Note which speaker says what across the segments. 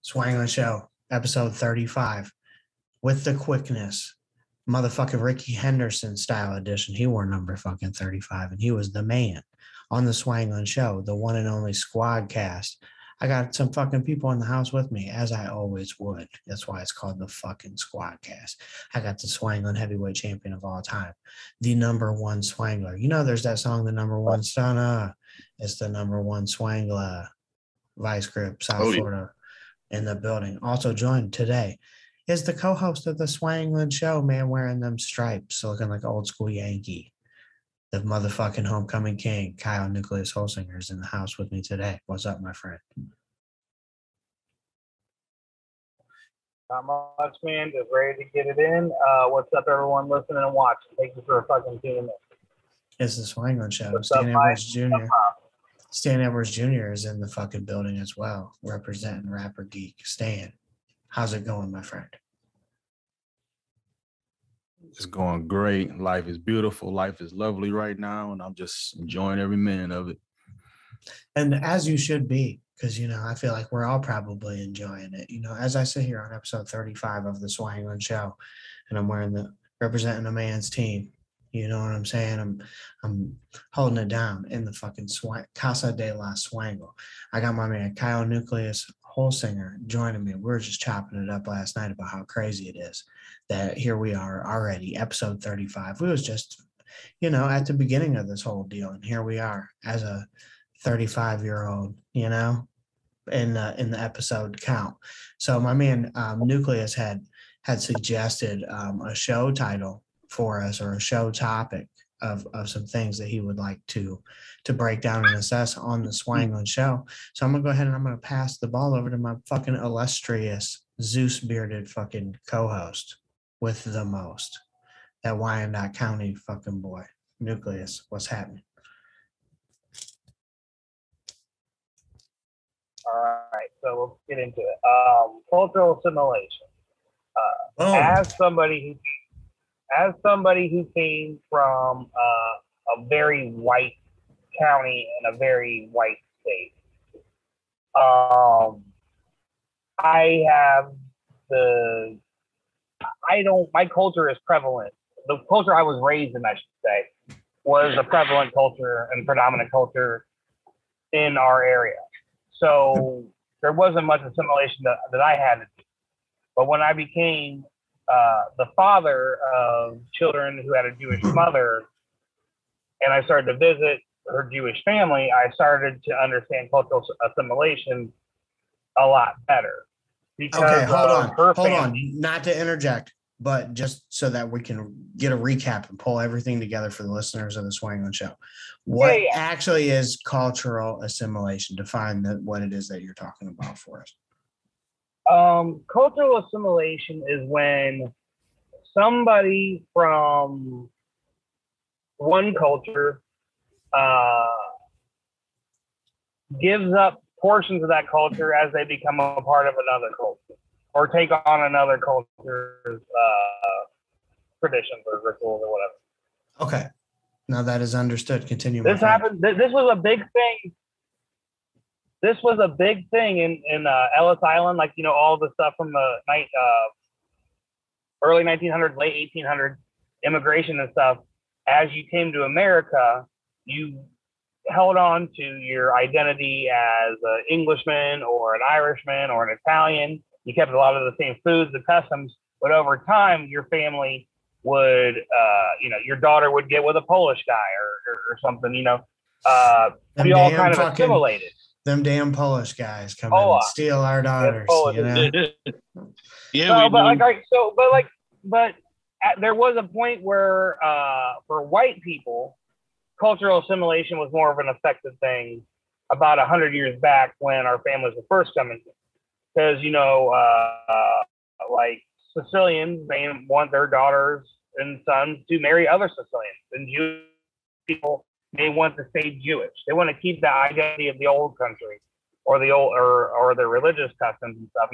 Speaker 1: Swanglin Show, episode 35. With the quickness, motherfucking Ricky Henderson style edition. He wore number fucking 35, and he was the man on the Swanglin Show, the one and only squad cast. I got some fucking people in the house with me, as I always would. That's why it's called the fucking squad cast. I got the Swanglin heavyweight champion of all time, the number one Swangler. You know, there's that song, The Number One Stunner. It's the number one Swangla. Vice Grip, South Florida, in the building. Also joined today is the co-host of the Swanglin Show, man, wearing them stripes, looking like old school Yankee. The motherfucking homecoming king, Kyle Newkleus Holsinger, is in the house with me today. What's up, my friend?
Speaker 2: Not much, man. Just ready to get it in. What's up, everyone listening and watching? Thank you for fucking tuning in.
Speaker 1: It's the Swanglin Show.
Speaker 2: What's
Speaker 1: Stan
Speaker 2: up,
Speaker 1: Edwards Jr. Stan Edwards Jr. is in the fucking building as well, representing rapper Geek. Stan, how's it going, my friend?
Speaker 3: It's going great. Life is beautiful. Life is lovely right now, and I'm just enjoying every minute of it.
Speaker 1: And as you should be, because, you know, I feel like we're all probably enjoying it. You know, as I sit here on episode 35 of the Swanglin Show, and I'm representing a man's team. You know what I'm saying? I'm holding it down in the fucking Casa De La Swangle. I got my man Kyle Newkleus Holsinger joining me. We were just chopping it up last night about how crazy it is that here we are already, episode 35. We was just, you know, at the beginning of this whole deal, and here we are as a 35-year-old, you know, in the episode count. So my man Newkleus had suggested a show title for us, or a show topic of some things that he would like to break down and assess on the Swanglin Show. So I'm gonna go ahead and I'm gonna pass the ball over to my fucking illustrious Zeus bearded fucking co-host with the most, that Wyandotte County fucking boy, Newkleus. What's happening?
Speaker 2: All right, so let's get into it. Cultural assimilation. As somebody who came from a very white county and a very white state, my culture is prevalent. The culture I was raised in, I should say, was a prevalent culture and predominant culture in our area. So there wasn't much assimilation that I had to do. But when I became the father of children who had a Jewish mother, and I started to visit her Jewish family, I started to understand cultural assimilation a lot better. Because
Speaker 1: okay, hold on. Not to interject, but just so that we can get a recap and pull everything together for the listeners of the Swanglin Show. What actually is cultural assimilation? Define what it is that you're talking about for us.
Speaker 2: Cultural assimilation is when somebody from one culture gives up portions of that culture as they become a part of another culture, or take on another culture's traditions or rituals or whatever.
Speaker 1: Okay, now that is understood. Continue.
Speaker 2: This happened. This was a big thing. This was a big thing in Ellis Island, like, you know, all the stuff from the early 1900s, late 1800s, immigration and stuff. As you came to America, you held on to your identity as an Englishman or an Irishman or an Italian. You kept a lot of the same foods, the customs, but over time, your family would, your daughter would get with a Polish guy or something, you know. We all kind of assimilated.
Speaker 1: Them damn Polish guys come in and steal our daughters, you know?
Speaker 2: Yeah, there was a point where for white people, cultural assimilation was more of an effective thing about 100 years back when our families were first coming here. Because, you know, like Sicilians, they want their daughters and sons to marry other Sicilians, and Jewish people, they want to stay Jewish. They want to keep the identity of the old country, or the old, or their religious customs and stuff.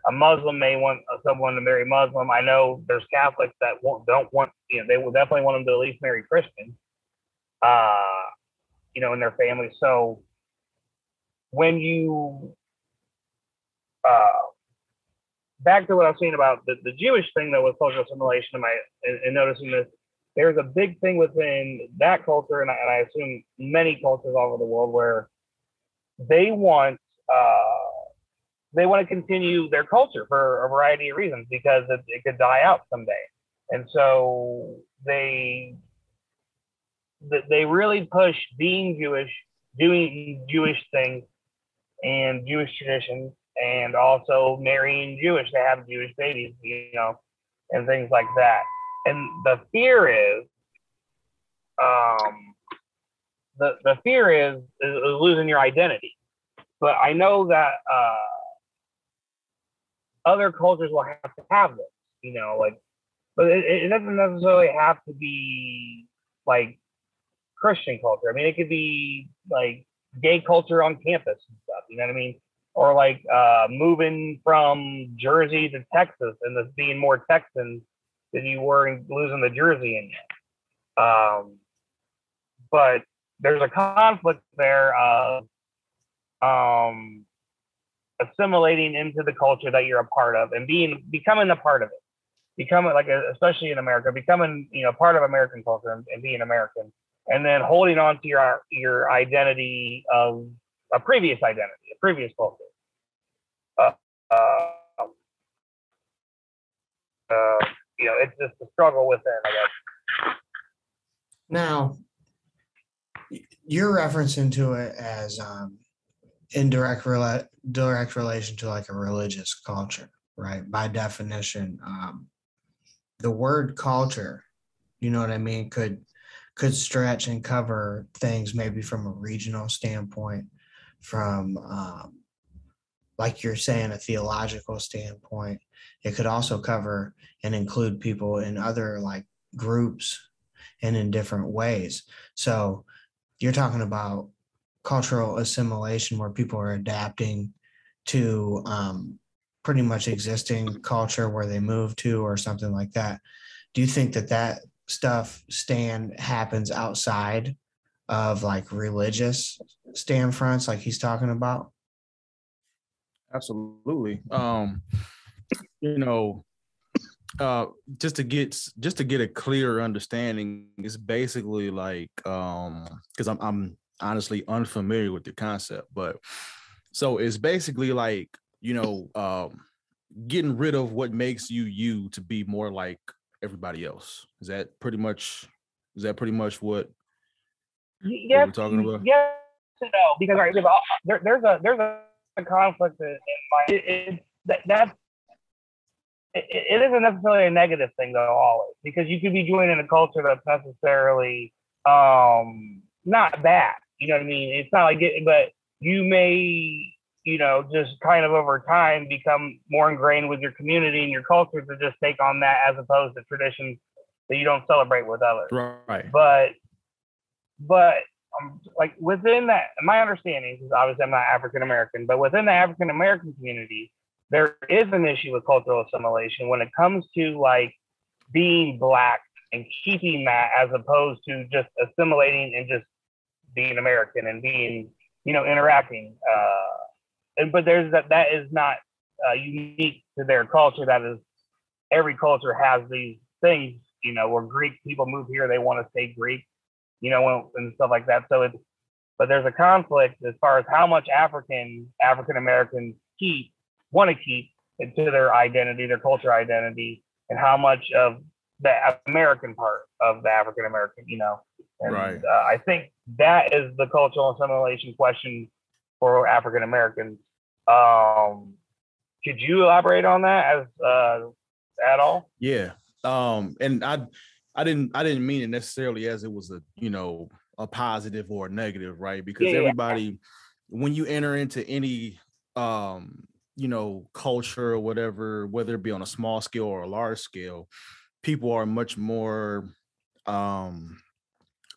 Speaker 2: A Muslim may want someone to marry Muslim. I know there's Catholics that don't want, you know, they will definitely want them to at least marry Christian, you know, in their family. So when you back to what I was saying about the Jewish thing, though, with cultural assimilation, and noticing this, there's a big thing within that culture, and I assume many cultures all over the world, where they want to continue their culture for a variety of reasons, because it could die out someday, and so they really push being Jewish, doing Jewish things and Jewish traditions, and also marrying Jewish to have Jewish babies, and things like that. And the fear is, losing your identity. But I know that other cultures will have to have this, but it doesn't necessarily have to be like Christian culture. I mean, it could be like gay culture on campus and stuff, you know what I mean? Or like moving from Jersey to Texas and this being more Texan than you were in losing the Jersey in you. But there's a conflict there of assimilating into the culture that you're a part of and becoming a part of it. Becoming especially in America, becoming part of American culture and being American, and then holding on to your identity of a previous identity, a previous culture. It's just a struggle within, I guess.
Speaker 1: Now, you're referencing to it as in direct relation to like a religious culture, right? By definition, the word culture, you know what I mean, could stretch and cover things maybe from a regional standpoint, from like you're saying, a theological standpoint. It could also cover and include people in other like groups and in different ways. So you're talking about cultural assimilation, where people are adapting to pretty much existing culture where they move to or something like that. Do you think that stuff, Stan, happens outside of like religious stand fronts like he's talking about?
Speaker 3: Absolutely. Just to get a clearer understanding, it's basically like because I'm honestly unfamiliar with the concept, but so it's basically like getting rid of what makes you to be more like everybody else. Is that pretty much what we're talking about?
Speaker 2: Yes and no, because there's a conflict in my it isn't necessarily a negative thing though always, because you could be joining a culture that's necessarily not bad. You know what I mean? It's not like but you may just kind of over time become more ingrained with your community and your culture to just take on that, as opposed to traditions that you don't celebrate with others.
Speaker 3: Right.
Speaker 2: But like within that, my understanding is, obviously I'm not African American, but within the African American community, there is an issue with cultural assimilation when it comes to like being Black and keeping that, as opposed to just assimilating and just being American and being, interacting. But that is not unique to their culture. That is, every culture has these things, where Greek people move here, they want to stay Greek, and stuff like that. But there's a conflict as far as how much African Americans want to keep into their identity, their culture identity, and how much of the American part of the African American, And
Speaker 3: right.
Speaker 2: I think that is the cultural assimilation question for African Americans. Could you elaborate on that as at all?
Speaker 3: Yeah. And I didn't mean it necessarily as it was a positive or a negative, right? Because everybody, when you enter into any culture or whatever, whether it be on a small scale or a large scale, people are much more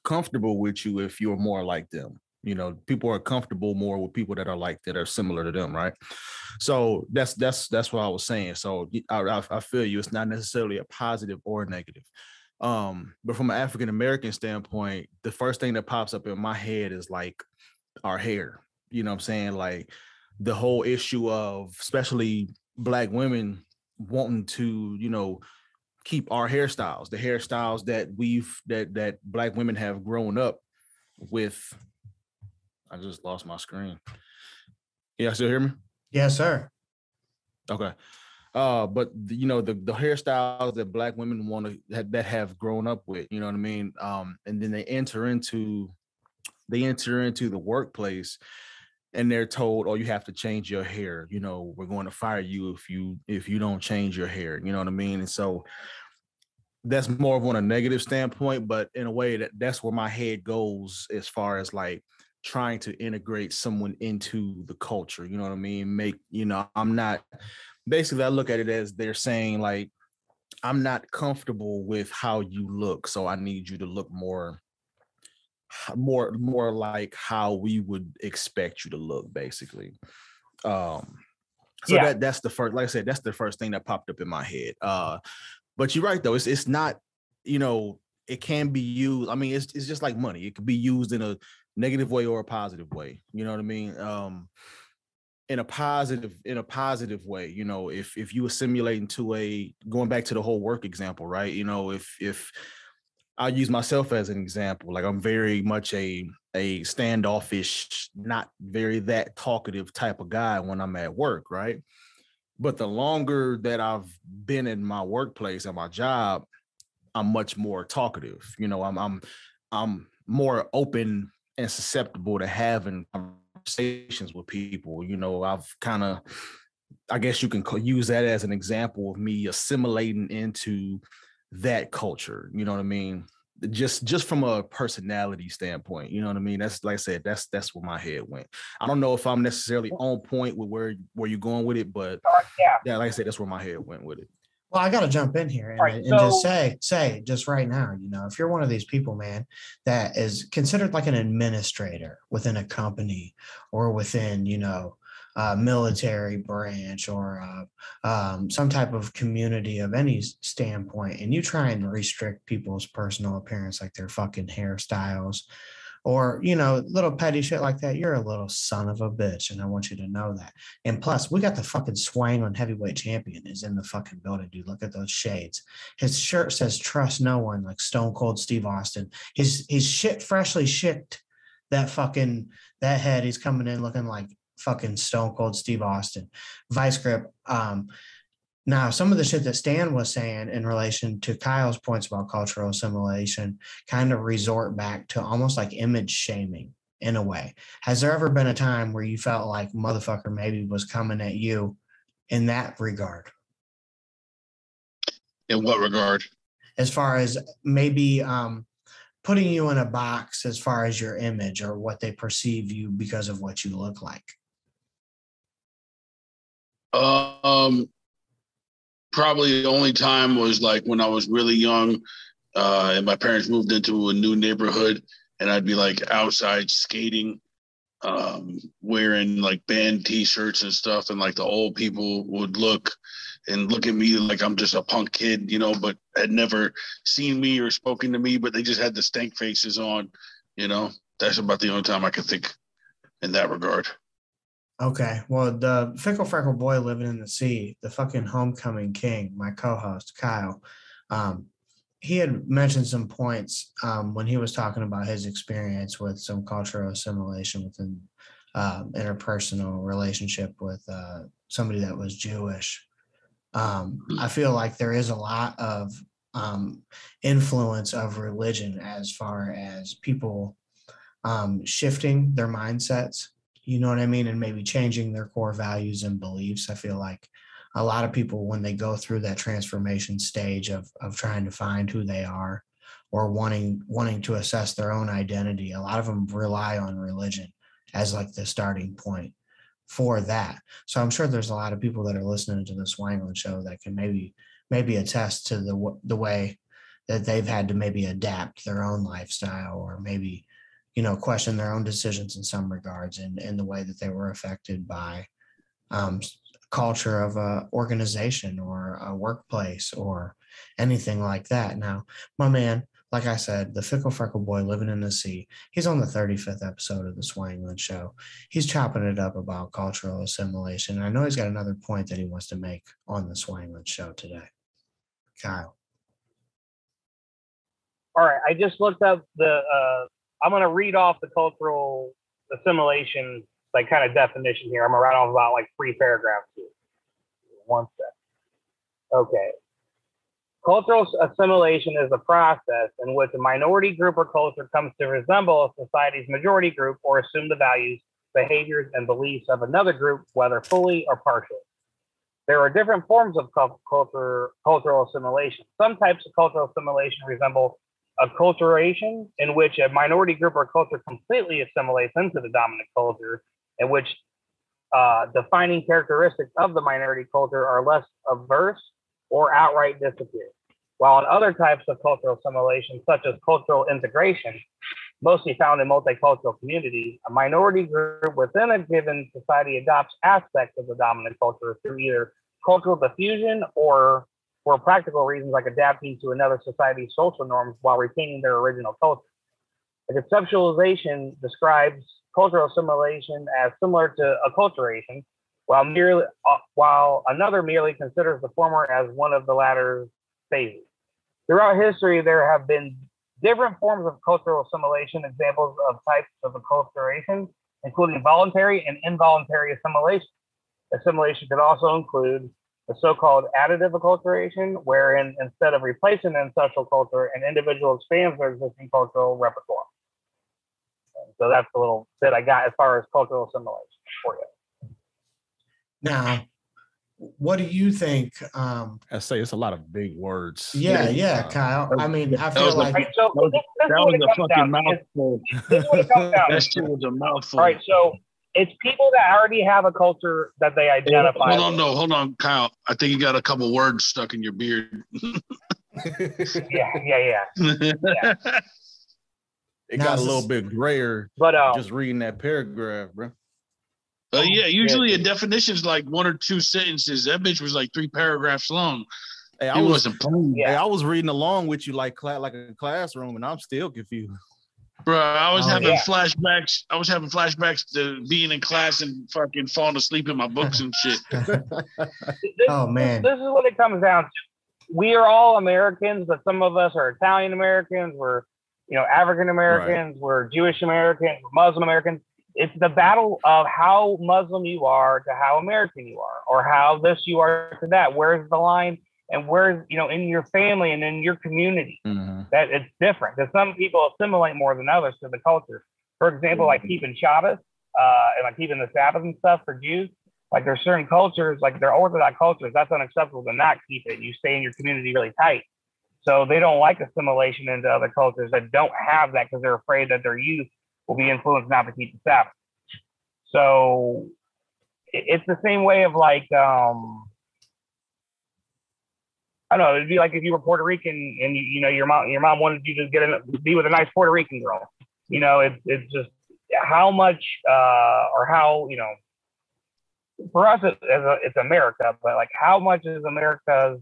Speaker 3: comfortable with you if you're more like them. People are comfortable more with people that are similar to them, right? So that's what I was saying. So I feel you. It's not necessarily a positive or a negative. But from an African American standpoint, the first thing that pops up in my head is like our hair. You know what I'm saying? Like the whole issue of, especially Black women, wanting to, keep our hairstyles, the hairstyles that Black women have grown up with. I just lost my screen. Yeah, still hear me?
Speaker 1: Yes, sir.
Speaker 3: Okay. But the hairstyles that Black women want to that have grown up with, you know what I mean? And then they enter into the workplace and they're told, oh, you have to change your hair. We're going to fire you if you don't change your hair. You know what I mean? And so that's more of on a negative standpoint, but in a way that's where my head goes as far as like trying to integrate someone into the culture. You know what I mean? I'm not, basically I look at it as they're saying like, I'm not comfortable with how you look, so I need you to look more like how we would expect you to look, basically. So that's the first, like I said, that's the first thing that popped up in my head. But you're right though, it's not, it can be used. I mean, it's just like money. It could be used in a negative way or a positive way. You know what I mean? In a positive way, if you assimilate into going back to the whole work example, right? If I'll use myself as an example, like I'm very much a standoffish, not very that talkative type of guy when I'm at work, right? But the longer that I've been in my workplace and my job, I'm much more talkative. I'm more open and susceptible to having conversations with people. I've kind of, I guess you can use that as an example of me assimilating into that culture. You know what I mean? Just from a personality standpoint, you know what I mean? That's, like I said, that's where my head went. I don't know if I'm necessarily on point with where you're going with it, but yeah, like I said, that's where my head went with it.
Speaker 1: Well, I got to jump in here and just say just right now, if you're one of these people, man, that is considered like an administrator within a company or within, a military branch or some type of community of any standpoint, and you try and restrict people's personal appearance, like their fucking hairstyles, or, little petty shit like that, you're a little son of a bitch. And I want you to know that. And plus, we got the fucking Swanglin heavyweight champion is in the fucking building, dude. Look at those shades. His shirt says trust no one, like Stone Cold Steve Austin. He's freshly shipped that head. He's coming in looking like fucking Stone Cold Steve Austin. Vice Grip. Now, some of the shit that Stan was saying in relation to Kyle's points about cultural assimilation kind of resort back to almost like image shaming in a way. Has there ever been a time where you felt like motherfucker maybe was coming at you in that regard?
Speaker 4: In what regard?
Speaker 1: As far as maybe putting you in a box as far as your image or what they perceive you because of what you look like.
Speaker 4: Probably the only time was like when I was really young and my parents moved into a new neighborhood and I'd be like outside skating, wearing like band t-shirts and stuff. And like the old people would look at me like I'm just a punk kid, but had never seen me or spoken to me, but they just had the stank faces on, that's about the only time I could think in that regard.
Speaker 1: Okay, well, the fickle freckle boy living in the sea, the fucking homecoming king, my co-host Kyle, he had mentioned some points when he was talking about his experience with some cultural assimilation within interpersonal relationship with somebody that was Jewish. I feel like there is a lot of influence of religion as far as people shifting their mindsets. You know what I mean? And maybe changing their core values and beliefs. I feel like a lot of people, when they go through that transformation stage of trying to find who they are or wanting to assess their own identity, a lot of them rely on religion as like the starting point for that. So I'm sure there's a lot of people that are listening to the Swanglin Show that can maybe attest to the way that they've had to maybe adapt their own lifestyle or maybe question their own decisions in some regards and the way that they were affected by culture of a organization or a workplace or anything like that. Now, my man, like I said, the fickle freckle boy living in the sea. He's on the 35th episode of the Swanglin Show. He's chopping it up about cultural assimilation. I know he's got another point that he wants to make on the Swanglin Show today. Kyle.
Speaker 2: All right, I just looked up I'm going to read off the cultural assimilation, like kind of definition here. I'm going to write off about like 3 paragraphs here. One sec. Okay. Cultural assimilation is a process in which a minority group or culture comes to resemble a society's majority group or assume the values, behaviors, and beliefs of another group, whether fully or partially. There are different forms of cultural assimilation. Some types of cultural assimilation resemble acculturation, in which a minority group or culture completely assimilates into the dominant culture, in which defining characteristics of the minority culture are less averse or outright disappear. While in other types of cultural assimilation, such as cultural integration, mostly found in multicultural communities, a minority group within a given society adopts aspects of the dominant culture through either cultural diffusion or for practical reasons like adapting to another society's social norms while retaining their original culture. The conceptualization describes cultural assimilation as similar to acculturation, while another merely considers the former as one of the latter phases. Throughout history, there have been different forms of cultural assimilation. Examples of types of acculturation, including voluntary and involuntary assimilation. Assimilation could also include the so-called additive acculturation, wherein instead of replacing an ancestral culture, an individual expands their existing cultural repertoire. So that's a little bit I got as far as cultural assimilation for you.
Speaker 1: Now, what do you think?
Speaker 3: I say it's a lot of big words.
Speaker 1: Yeah, Kyle. I mean, I feel like
Speaker 2: right, so this was a fucking mouthful. This is what it comes down to.
Speaker 4: That shit was a mouthful.
Speaker 2: All right, so it's people that already have a culture that they identify.
Speaker 4: Hold on, Kyle. I think you got a couple words stuck in your beard.
Speaker 2: Yeah.
Speaker 3: It got a little bit grayer,
Speaker 2: but
Speaker 3: just reading that paragraph, bro.
Speaker 4: Usually a definition is like 1 or 2 sentences. That bitch was like 3 paragraphs long.
Speaker 3: Hey, I was reading along with you like a classroom, and I'm still confused.
Speaker 4: Bro, I was having flashbacks. I was having flashbacks to being in class and fucking falling asleep in my books and shit.
Speaker 1: Oh man,
Speaker 2: this is what it comes down to. We are all Americans, but some of us are Italian Americans. We're African Americans. Right. We're Jewish Americans. We're Muslim Americans. It's the battle of how Muslim you are to how American you are, or how this you are to that. Where's the line? And where's, in your family and in your community, that it's different. Because some people assimilate more than others to the culture. For example, like keeping Shabbos and like keeping the Sabbath and stuff for Jews. Like there's certain cultures, like they're Orthodox cultures, that's unacceptable to not keep it. You stay in your community really tight. So they don't like assimilation into other cultures that don't have that because they're afraid that their youth will be influenced not to keep the Sabbath. So it's the same way of like, I don't know, it'd be like if you were Puerto Rican and your mom wanted you to be with a nice Puerto Rican girl. It's just how much or how, for us it's America, but like how much is America's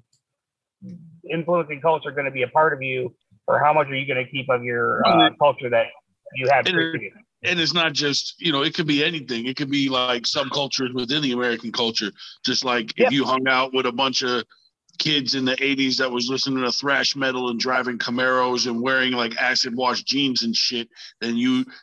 Speaker 2: influencing culture going to be a part of you, or how much are you going to keep of your culture that you had previously?
Speaker 4: And it's not just, it could be anything. It could be like subcultures within the American culture. Just like if you hung out with a bunch of kids in the 80s that was listening to thrash metal and driving Camaros and wearing like acid wash jeans and shit, then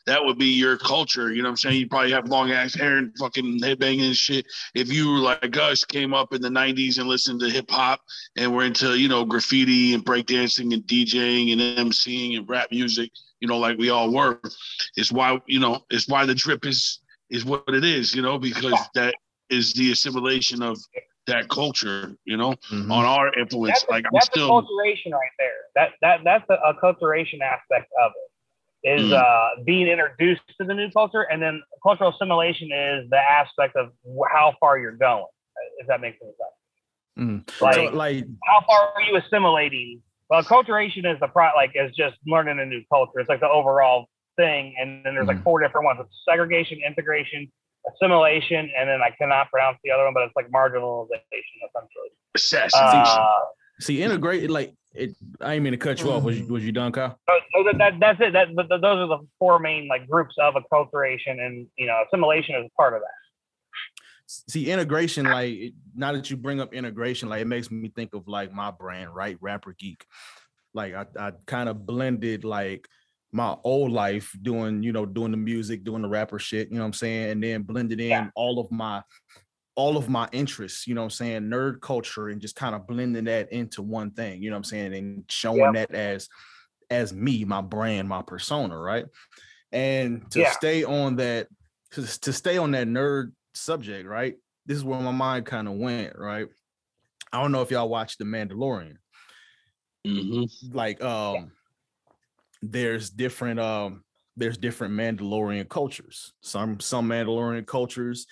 Speaker 4: that would be your culture. You know what I'm saying? You probably have long ass hair and fucking headbanging and shit. If you like us came up in the 90s and listened to hip hop and were into, graffiti and breakdancing and DJing and MCing and rap music, like we all were, it's why the drip is what it is, because that is the assimilation of that culture, on our influence.
Speaker 2: That's acculturation right there. That's the acculturation aspect of it, is being introduced to the new culture, and then cultural assimilation is the aspect of how far you're going. If that makes any sense. Like how far are you assimilating? Well, acculturation is is just learning a new culture. It's like the overall thing, and then there's like 4 different ones: it's segregation, integration, assimilation, and then I cannot pronounce the other one, but it's like marginalization essentially.
Speaker 4: Assassination.
Speaker 3: See, integrate, like I didn't mean to cut you off. Was you done, Kyle?
Speaker 2: So that's it. Those are the four main like groups of acculturation, and assimilation is a part of that.
Speaker 3: See, integration, like now that you bring up integration, like it makes me think of like my brand, right? Rapper Geek. Like I kind of blended like my old life doing the music, doing the rapper shit, you know what I'm saying? And then blended in all of my interests, you know what I'm saying, nerd culture, and just kind of blending that into one thing, you know what I'm saying, and showing that as me, my brand, my persona, right? And to stay on that, to stay on that nerd subject, right? This is where my mind kind of went, right? I don't know if y'all watched The Mandalorian. Like there's different Mandalorian cultures. Some Mandalorian cultures,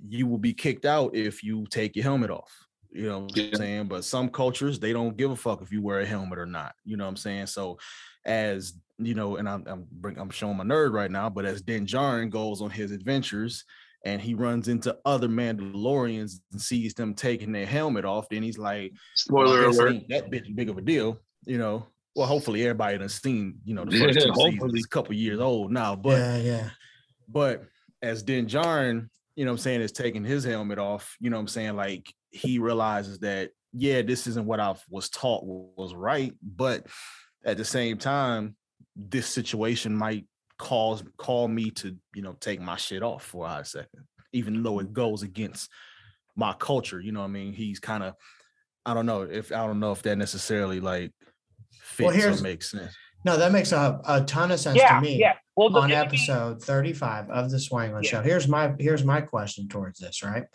Speaker 3: you will be kicked out if you take your helmet off. You know what I'm saying? But some cultures, they don't give a fuck if you wear a helmet or not. You know what I'm saying? So as and I'm showing my nerd right now, but as Din Djarin goes on his adventures and he runs into other Mandalorians and sees them taking their helmet off, then he's like,
Speaker 4: spoiler alert,
Speaker 3: it ain't that big of a deal, Well, hopefully everybody done seen, the first two seasons. It's a couple years old now, but but as Din Djarin, is taking his helmet off, like he realizes that, this isn't what I was taught was right, but at the same time, this situation might call me to, take my shit off for a hot second, even though it goes against my culture. You know what I mean? He's kind of, I don't know if that necessarily like fits or makes sense.
Speaker 1: No, that makes a ton of sense to me.
Speaker 2: Yeah. Well,
Speaker 1: on episode 35 of the Swanglin Show, here's my question towards this, right?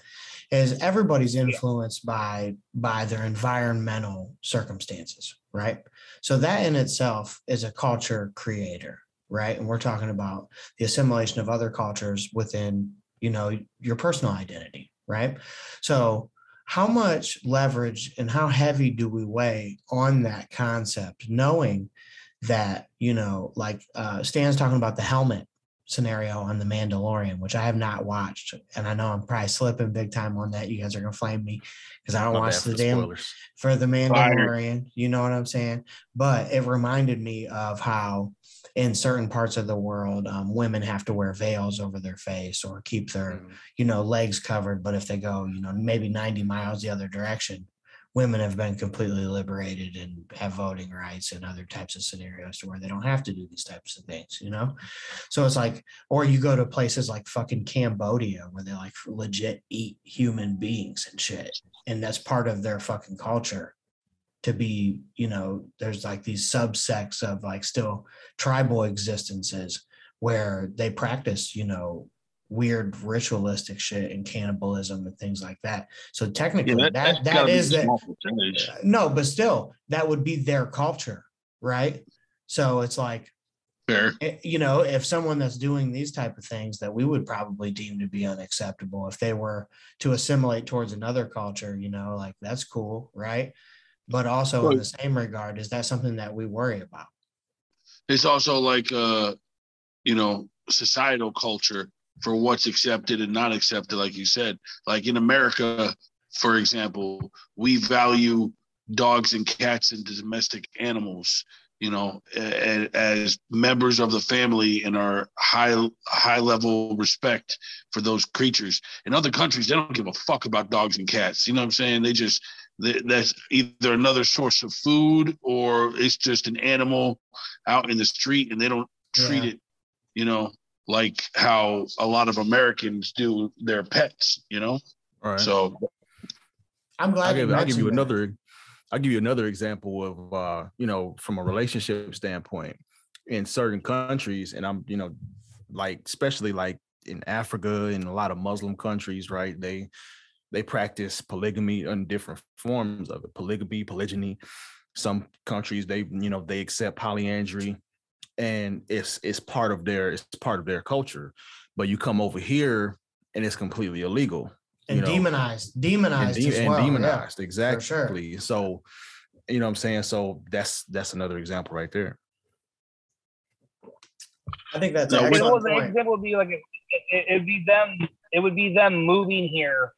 Speaker 1: Is everybody's influenced by their environmental circumstances, right? So that in itself is a culture creator, right? And we're talking about the assimilation of other cultures within, your personal identity, right? So how much leverage and how heavy do we weigh on that concept, knowing that, like Stan's talking about the helmet scenario on The Mandalorian, which I have not watched. And I know I'm probably slipping big time on that. You guys are going to flame me because I don't watch the damn for The Mandalorian. You know what I'm saying? But it reminded me of how in certain parts of the world, women have to wear veils over their face or keep their, legs covered. But if they go, maybe 90 miles the other direction, women have been completely liberated and have voting rights and other types of scenarios to where they don't have to do these types of things, So it's like, or you go to places like fucking Cambodia where they like legit eat human beings and shit. And that's part of their fucking culture to be, there's like these subsects of like still tribal existences where they practice, weird ritualistic shit and cannibalism and things like that. So technically that is that. No, but still that would be their culture, right? So it's like,
Speaker 4: fair.
Speaker 1: If someone that's doing these type of things that we would probably deem to be unacceptable, if they were to assimilate towards another culture, like that's cool, right? But also in the same regard, is that something that we worry about?
Speaker 4: It's also like, societal culture for what's accepted and not accepted, like you said. Like in America, for example, we value dogs and cats and domestic animals, as members of the family, and our high level respect for those creatures. In other countries, they don't give a fuck about dogs and cats. You know what I'm saying? That's either another source of food or it's just an animal out in the street, and they don't treat it, like how a lot of Americans do their pets, All
Speaker 3: right.
Speaker 4: So
Speaker 1: I'm glad
Speaker 3: I'll give you another example of from a relationship standpoint in certain countries, and I'm like especially like in Africa and a lot of Muslim countries, right? They practice polygamy in different forms of it. Polygamy, polygyny. Some countries they accept polyandry, and it's part of their culture. But you come over here and it's completely illegal.
Speaker 1: And demonized as well.
Speaker 3: Demonized, exactly.
Speaker 1: For sure.
Speaker 3: So, what I'm saying? So that's another example right there.
Speaker 1: I think that's an excellent point.
Speaker 2: An example would be like it would be them moving here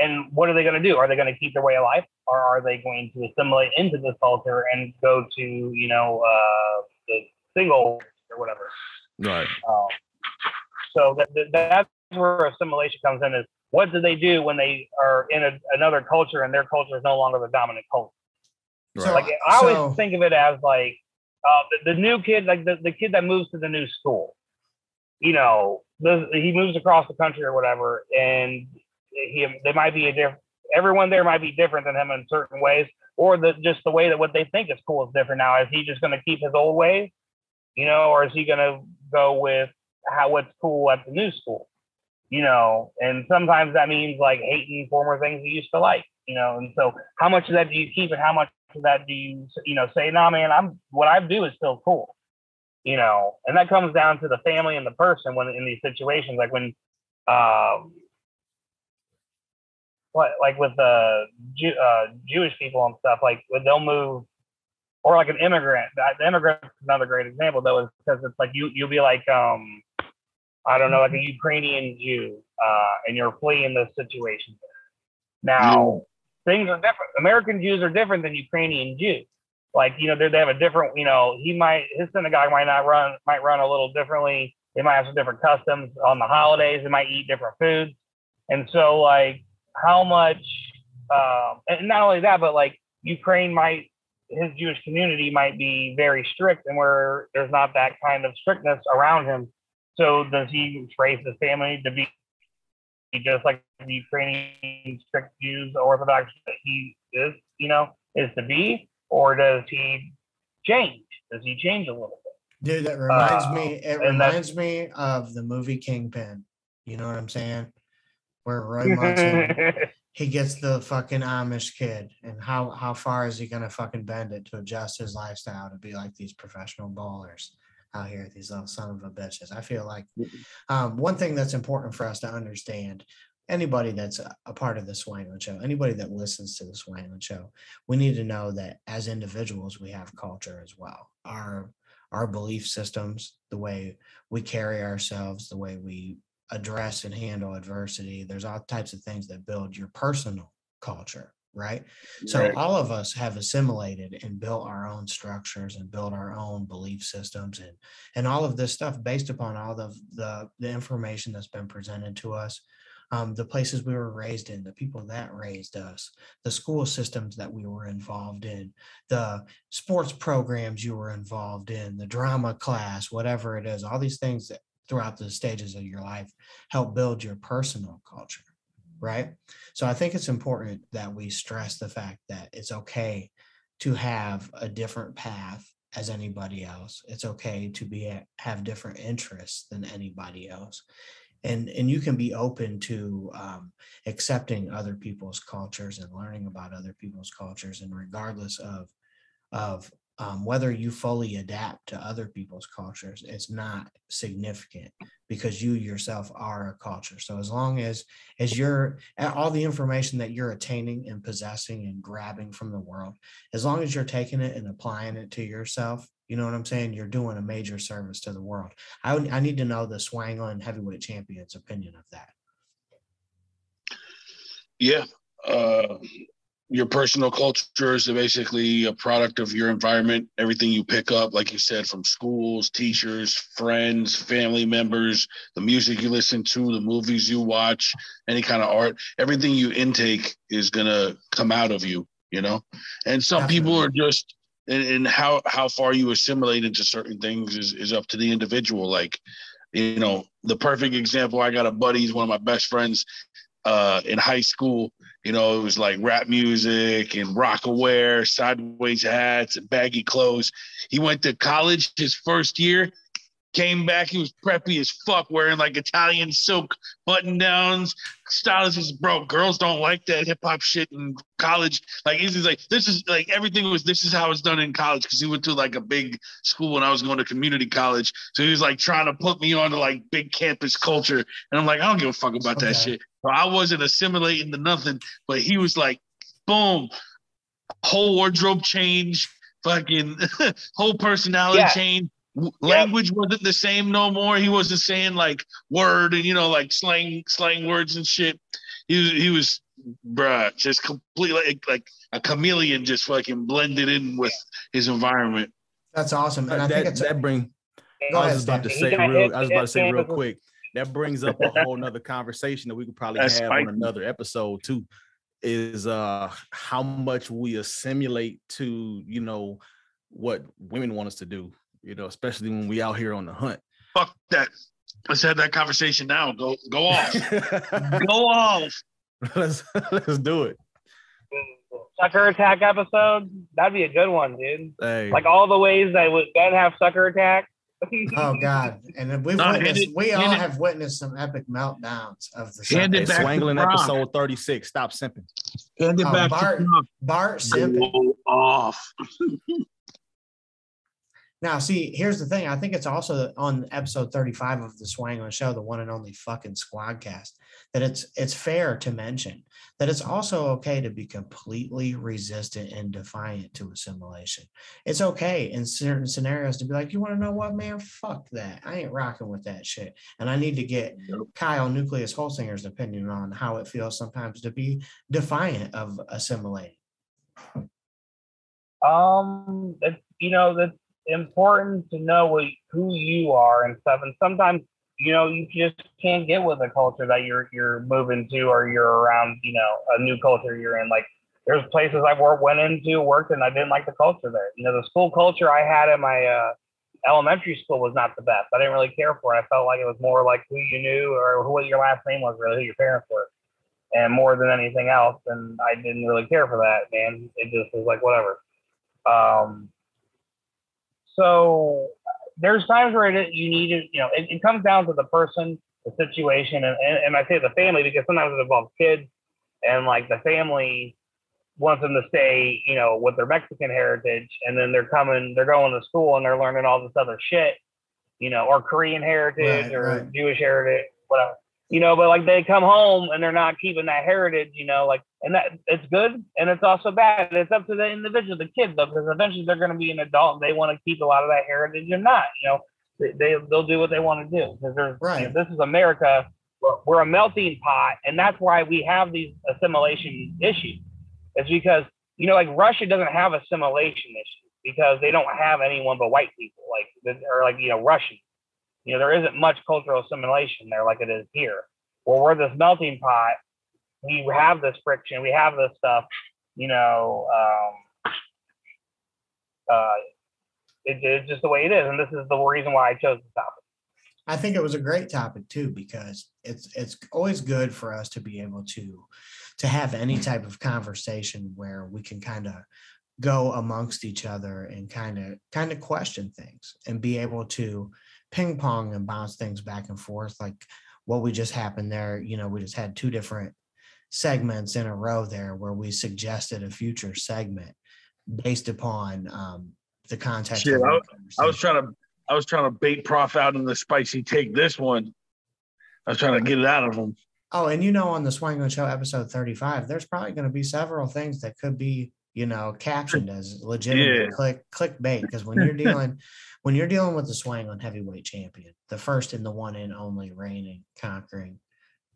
Speaker 2: And what are they going to do? Are they going to keep their way of life, or are they going to assimilate into this culture and go to, you know, the single or whatever?
Speaker 3: Right.
Speaker 2: So that's where assimilation comes in, is what do they do when they are in another culture and their culture is no longer the dominant culture?
Speaker 3: Right.
Speaker 2: So, like, I always think of it as like the new kid, like the kid that moves to the new school. You know, he moves across the country or whatever, and they might be everyone there might be different than him in certain ways, or just the way that what they think is cool is different now. Is he just going to keep his old ways, you know, or is he going to go with what's cool at the new school, you know? And sometimes that means like hating former things you used to like, you know. And so, how much of that do you keep, and how much of that do you, you know, say, nah, man, what I do is still cool. You know, and that comes down to the family and the person when in these situations, like when, like with the Jewish people and stuff, like when they'll move, or like an immigrant. The immigrant is another great example, though, is because it's like you'll be like, I don't know, like a Ukrainian Jew, and you're fleeing the situation. Now, things are different. American Jews are different than Ukrainian Jews. Like, you know, they have a different, you know, his synagogue might run a little differently. They might have some different customs on the holidays. They might eat different foods. And so, like, how much, and not only that, but like his Jewish community might be very strict, and where there's not that kind of strictness around him. So does he raise his family to be just like the Ukrainian strict Jews, Orthodox that he is, you know, is to be? Or does he change? Does he change a little bit?
Speaker 1: Dude, that reminds me. It reminds me of the movie Kingpin. You know what I'm saying? Where Roy Munson, he gets the fucking Amish kid, and how far is he gonna fucking bend it to adjust his lifestyle to be like these professional ballers out here, these little son of a bitches? I feel like one thing that's important for us to understand. Anybody that's a part of the Swanglin Show, anybody that listens to the Swanglin Show, we need to know that as individuals, we have culture as well. Our belief systems, the way we carry ourselves, the way we address and handle adversity, there's all types of things that build your personal culture, right? So all of us have assimilated and built our own structures and built our own belief systems and all of this stuff based upon all the information that's been presented to us. The places we were raised in, the people that raised us, the school systems that we were involved in, the sports programs you were involved in, the drama class, whatever it is, all these things that throughout the stages of your life help build your personal culture, right? So I think it's important that we stress the fact that it's okay to have a different path as anybody else. It's okay to have different interests than anybody else. And you can be open to accepting other people's cultures and learning about other people's cultures, and regardless of whether you fully adapt to other people's cultures, it's not significant because you yourself are a culture. So as long as you're all the information that you're attaining and possessing and grabbing from the world, as long as you're taking it and applying it to yourself, you know what I'm saying? You're doing a major service to the world. I need to know the Swanglin heavyweight champion's opinion of that.
Speaker 4: Yeah. Your personal culture is basically a product of your environment. Everything you pick up, like you said, from schools, teachers, friends, family members, the music you listen to, the movies you watch, any kind of art, everything you intake is going to come out of you, you know? And some people are just, and how far you assimilate into certain things is up to the individual. Like, you know, the perfect example, I got a buddy, he's one of my best friends in high school. You know, it was like rap music and rock-aware, sideways hats and baggy clothes. He went to college his first year, came back, he was preppy as fuck, wearing like Italian silk button-downs. Stylists is, bro, girls don't like that hip-hop shit in college. Like, he's like, this is like, everything was, this is how it's done in college, because he went to like a big school when I was going to community college. So he was like trying to put me on to like big campus culture. And I'm like, I don't give a fuck about that shit. So I wasn't assimilating to nothing, but he was like, boom, whole wardrobe change, fucking whole personality change. Language wasn't the same no more. He wasn't saying like word and, you know, like slang words and shit. He was bruh, just completely like a chameleon, just fucking blended in with his environment.
Speaker 1: That's awesome. And I think it's
Speaker 3: that bring.
Speaker 1: Go
Speaker 3: I
Speaker 1: ahead,
Speaker 3: was about to
Speaker 1: Stan.
Speaker 3: say real quick. That brings up a whole nother conversation that we could probably have on another episode too. Is how much we assimilate to, you know, what women want us to do, you know, especially when we out here on the hunt.
Speaker 4: Fuck that. Let's have that conversation now. Go off. Go off.
Speaker 3: Let's do it.
Speaker 2: Sucker attack episode. That'd be a good one, dude.
Speaker 3: Hey.
Speaker 2: Like all the ways that would then have sucker attack.
Speaker 1: Oh God! And we all have witnessed some epic meltdowns of the
Speaker 3: Swanglin episode 36. Stop simping.
Speaker 4: Hand it back to
Speaker 1: Bart simping.
Speaker 4: Go off.
Speaker 1: Now, see, here's the thing. I think it's also on episode 35 of the Swanglin Show, the one and only fucking Squadcast, that it's fair to mention that it's also okay to be completely resistant and defiant to assimilation. It's okay in certain scenarios to be like, you want to know what, man? Fuck that. I ain't rocking with that shit. And I need to get Kyle Newkleus Holsinger's opinion on how it feels sometimes to be defiant of assimilating.
Speaker 2: That's important to know who you are and stuff. And sometimes, you know, you just can't get with the culture that you're moving to, or you're around, you know, a new culture you're in. Like there's places I worked and I didn't like the culture there. You know, the school culture I had in my elementary school was not the best. I didn't really care for it. I felt like it was more like who you knew or what your last name was, really who your parents were, and more than anything else. And I didn't really care for that, man. It just was like, whatever. So there's times where you need it, you know, it comes down to the person, the situation, and I say the family, because sometimes it involves kids, and like the family wants them to stay, you know, with their Mexican heritage, and then they're going to school and they're learning all this other shit, you know, or Korean heritage or Jewish heritage, whatever. You know, but like they come home and they're not keeping that heritage, you know, like, and that it's good and it's also bad. It's up to the individual, the kid, though, because eventually they're going to be an adult and they want to keep a lot of that heritage or not. You know, they'll do what they want to do, because you know, this is America. We're a melting pot, and that's why we have these assimilation issues. It's because, you know, like Russia doesn't have assimilation issues because they don't have anyone but white people, you know, Russians. You know, there isn't much cultural assimilation there like it is here. Well, we're this melting pot. We have this friction. We have this stuff. You know, it's just the way it is. And this is the reason why I chose the topic.
Speaker 1: I think it was a great topic too, because it's always good for us to be able to have any type of conversation where we can kind of go amongst each other and kind of question things and be able to ping pong and bounce things back and forth, like what we just happened there. You know, we just had two different segments in a row there where we suggested a future segment based upon the context.
Speaker 4: Shit, I was trying to bait Prof out in the spicy take this one. I was trying to get it out of him.
Speaker 1: Oh, and you know, on the Swanglin Show episode 35, there's probably going to be several things that could be, you know, captioned as legitimate clickbait, because when you're dealing with the Swanglin heavyweight champion, the first and the one and only reigning, conquering,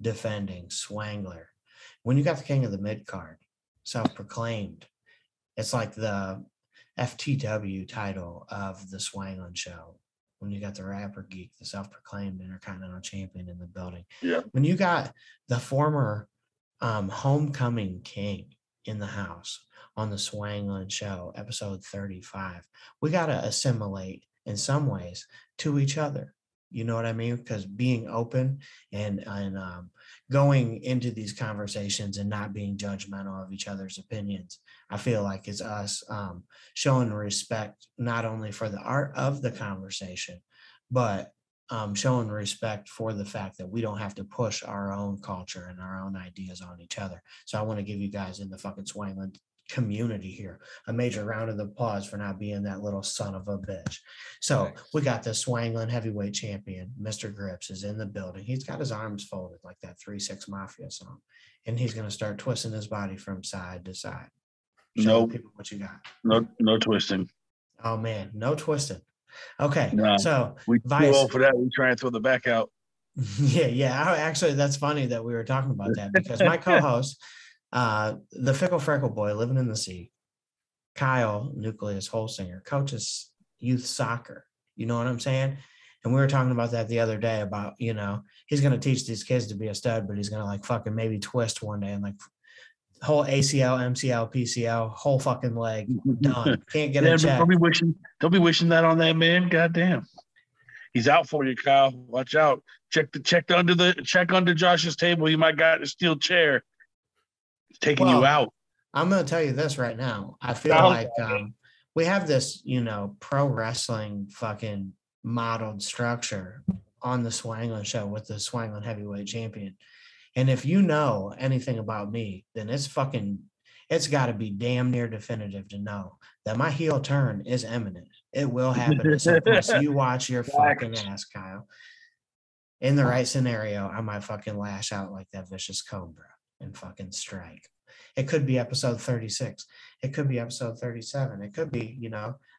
Speaker 1: defending Swangler, when you got the king of the mid card, self-proclaimed, it's like the FTW title of the Swanglin Show. When you got the rapper Geek, the self-proclaimed intercontinental champion in the building.
Speaker 4: Yeah.
Speaker 1: When you got the former homecoming king in the house on the Swanglin Show, episode 35, we got to assimilate in some ways to each other. You know what I mean? Because being open and going into these conversations and not being judgmental of each other's opinions, I feel like it's us showing respect, not only for the art of the conversation, but showing respect for the fact that we don't have to push our own culture and our own ideas on each other. So I want to give you guys in the fucking Swanglin community here a major round of applause for not being that little son of a bitch. So we got the Swanglin heavyweight champion, Mr.Grippz, is in the building. He's got his arms folded like that 3-6 Mafia song, and he's going to start twisting his body from side to side. Show people what you got.
Speaker 4: No twisting.
Speaker 1: Oh man, no twisting. Okay,
Speaker 4: no,
Speaker 1: so
Speaker 4: we too old for that. We try and throw the back out.
Speaker 1: Yeah. Actually, that's funny that we were talking about that, because my co-host The Fickle Freckle Boy living in the sea, Kyle Newkleus Holsinger, coaches youth soccer. You know what I'm saying? And we were talking about that the other day about, he's going to teach these kids to be a stud, but he's going to like fucking maybe twist one day and like whole ACL, MCL, PCL, whole fucking leg done. Can't get a check.
Speaker 5: Don't be wishing that on that man. Goddamn. He's out for you, Kyle. Watch out. Check under Josh's table. He might got a steel chair. He's taking you out.
Speaker 1: I'm going to tell you this right now. I feel like we have this, pro wrestling fucking modeled structure on the Swanglin Show with the Swanglin heavyweight champion. And if you know anything about me, then it's got to be damn near definitive to know that my heel turn is imminent. It will happen at some point. So you watch your fucking ass, Kyle. In the right scenario, I might fucking lash out like that vicious cobra and fucking strike. It could be episode 36. It could be episode 37. It could be,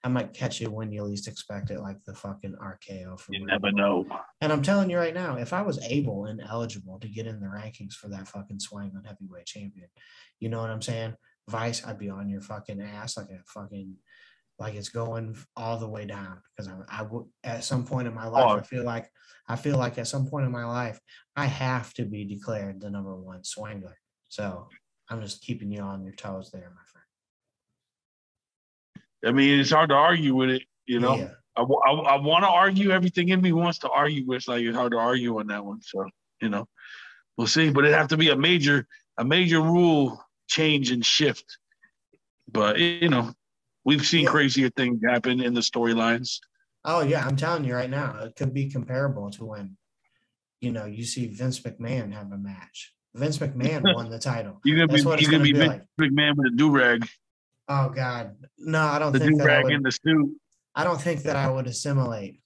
Speaker 1: I might catch you when you least expect it, like the fucking RKO.
Speaker 5: You never know.
Speaker 1: And I'm telling you right now, if I was able and eligible to get in the rankings for that fucking Swanglin heavyweight champion, you know what I'm saying? Vice, I'd be on your fucking ass like it's going all the way down, because I would at some point in my life. I feel like at some point in my life, I have to be declared the number one Swangler. So I'm just keeping you on your toes there, my friend.
Speaker 5: I mean, it's hard to argue with it,
Speaker 1: Yeah.
Speaker 5: I want to argue. Everything in me wants to argue, but it's hard to argue on that one. So, we'll see. But it'd have to be a major rule change and shift. But, we've seen crazier things happen in the storylines.
Speaker 1: Oh, yeah. I'm telling you right now, it could be comparable to when, you see Vince McMahon have a match. Vince McMahon won the title.
Speaker 5: You're gonna be Vince McMahon with a do-rag.
Speaker 1: Oh God, no! I don't
Speaker 5: the
Speaker 1: think that I
Speaker 5: would. In the suit.
Speaker 1: I don't think that I would assimilate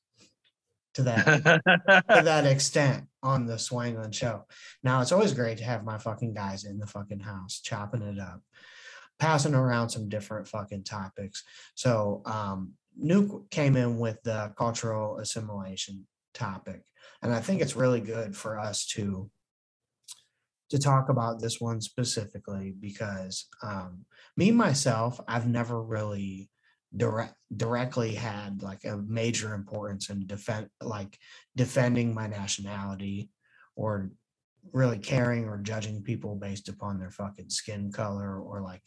Speaker 1: to that extent on the Swanglin Show. Now it's always great to have my fucking guys in the fucking house chopping it up, passing around some different fucking topics. So Nuke came in with the cultural assimilation topic, and I think it's really good for us to talk about this one specifically, because me myself, I've never really directly had like a major importance in defending my nationality, or really caring or judging people based upon their fucking skin color or like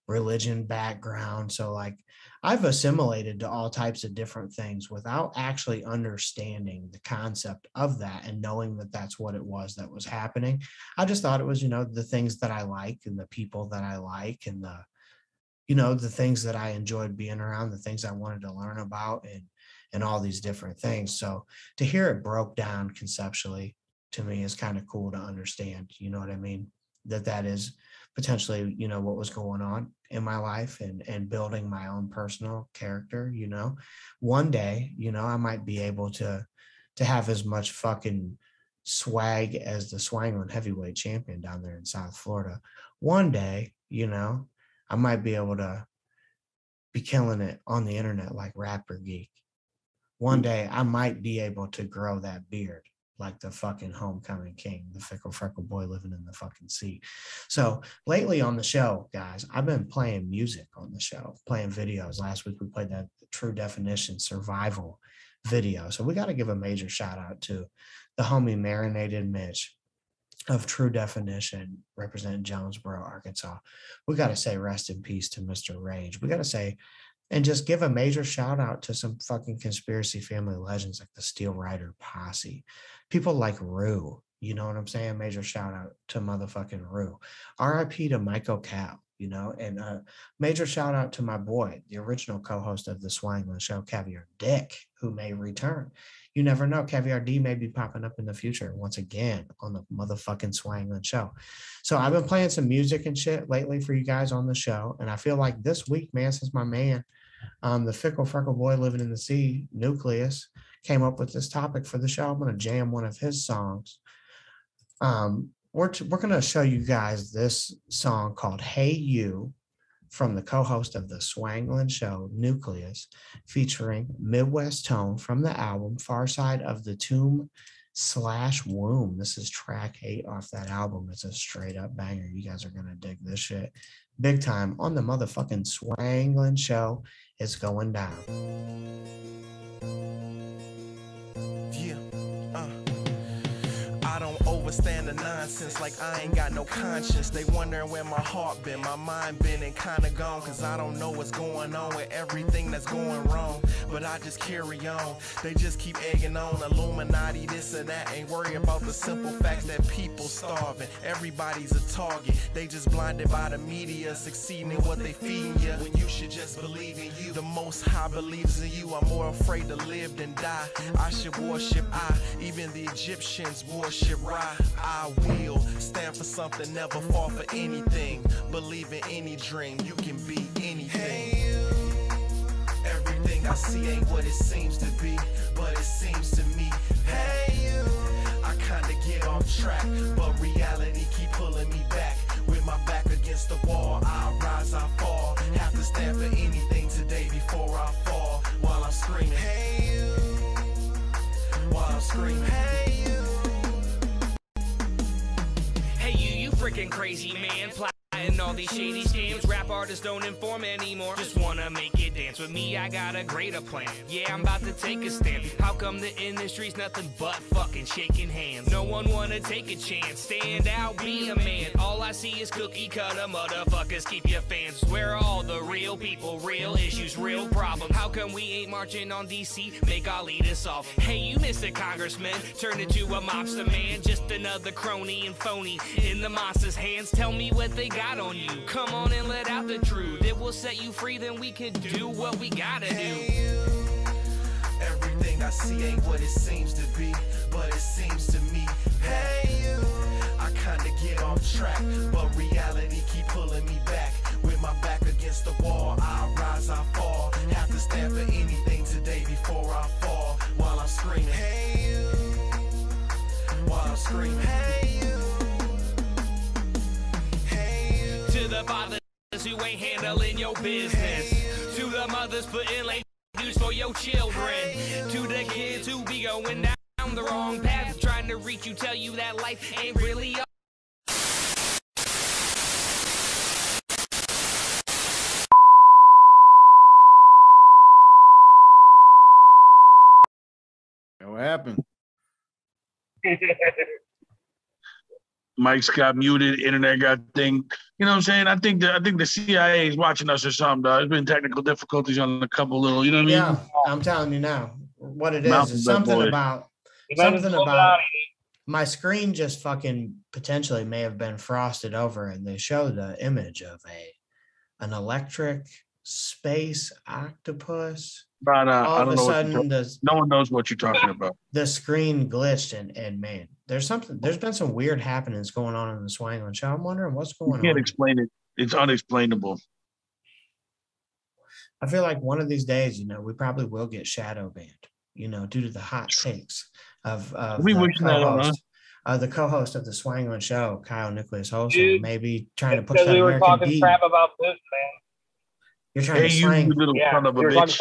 Speaker 1: religion background. So like I've assimilated to all types of different things without actually understanding the concept of that and knowing that that's what it was that was happening. I just thought it was, the things that I like and the people that I like and the things that I enjoyed being around, the things I wanted to learn about and all these different things. So to hear it broke down conceptually to me is kind of cool to understand, you know what I mean? That is potentially, what was going on in my life and building my own personal character. One day, I might be able to have as much fucking swag as the Swanglin heavyweight champion down there in South Florida. One day, I might be able to be killing it on the internet like Rapper Geek. One day I might be able to grow that beard like the fucking homecoming king, the fickle freckle boy living in the fucking sea. So lately on the show, guys, I've been playing music on the show, playing videos. Last week we played that True Definition survival video. So we got to give a major shout out to the homie Marinated Mitch of True Definition, representing Jonesboro, Arkansas. We got to say rest in peace to Mr. Rage. We got to say, and just give a major shout out to some fucking conspiracy family legends like the Steel Rider Posse. People like Rue, you know what I'm saying? Major shout out to motherfucking Rue. RIP to Mike O'Cal, and major shout out to my boy, the original co-host of the Swanglin Show, Caviar Dick, who may return. You never know. Caviar D may be popping up in the future once again on the motherfucking Swanglin Show. So I've been playing some music and shit lately for you guys on the show. And I feel like this week, man, since my man, the fickle freckle boy living in the sea, Newkleus, came up with this topic for the show, I'm going to jam one of his songs. We're going to show you guys this song called Hey You from the co-host of the Swanglin Show, Newkleus, featuring Midwest Tone from the album Far Side of the Tomb /Womb. This is track 8 off that album. It's a straight up banger. You guys are gonna dig this shit big time on the motherfucking Swanglin Show. It's going down.
Speaker 6: I don't overstand the nonsense, like I ain't got no conscience. They wondering where my heart been, my mind been and kinda gone, cause I don't know what's going on with everything that's going wrong. But I just carry on, they just keep egging on. Illuminati, this and that, ain't worry about the simple facts that people starving. Everybody's a target, they just blinded by the media, succeeding in what they feeding you, when you should just believe in you. The Most High believes in you, I'm more afraid to live than die. I should worship even the Egyptians worship Ra. I will stand for something, never fall for anything. Believe in any dream, you can be anything. Hey, everything I see ain't what it seems to be, but it seems to me. Hey, I kinda get off track, but reality keep pulling me back. With my back against the wall, I rise, I fall. Have to stand for anything today before I fall. While I'm screaming, hey, while I'm screaming, hey,
Speaker 7: you freaking crazy man, plotting all these shady scams. Rap artists don't inform anymore, just wanna make it dance. With me, I got a greater plan. Yeah, I'm about to take a stand. How come the industry's nothing but fucking shaking hands? No one wanna take a chance, stand out, be a man. All I see is cookie cutter motherfuckers, keep your fans. Where are all the real people, real issues, real problems? How come we ain't marching on DC, make our leaders off? Hey, you Mr. Congressman, turn into a mobster man. Just another crony and phony in the monster's hands. Tell me what they got on you, come on and let out the truth. It will set you free, then we can do what we gotta do.
Speaker 6: Everything I see ain't what it seems to be, but it seems to me. Hey, I kinda get off track, but reality keep pulling me back. With my back against the wall, I rise, I fall. Have to stand for anything today before I fall. While I'm screaming, hey, while I'm screaming, hey,
Speaker 7: to the fathers who ain't handling your business, to the mothers putting late dues for your children, to the kids who be going down the wrong path, trying to reach you, tell you that life ain't really up.
Speaker 3: What happened?
Speaker 5: Mike's got muted, internet got thing. You know what I'm saying? I think the CIA is watching us or something, dog. There's been technical difficulties on a couple little, you know what I mean?
Speaker 1: Yeah, I'm telling you now. What it is something about my screen just fucking potentially may have been frosted over, and they show the image of an electric space octopus.
Speaker 5: No,
Speaker 1: All
Speaker 5: I don't
Speaker 1: of a
Speaker 5: know
Speaker 1: sudden,
Speaker 5: no one knows what you're talking about.
Speaker 1: the screen glitched, and man, there's been some weird happenings going on in the Swanglin Show. I'm wondering what's going on.
Speaker 5: You can't explain it. It's unexplainable.
Speaker 1: I feel like one of these days, we probably will get shadow banned, due to the hot takes of the co-host of the Swanglin Show, Kyle Newkleus, also maybe trying to push that
Speaker 2: we were
Speaker 1: American
Speaker 2: talking
Speaker 1: D.
Speaker 2: crap about this, man.
Speaker 1: You're trying to slang,
Speaker 5: you little son of a bitch.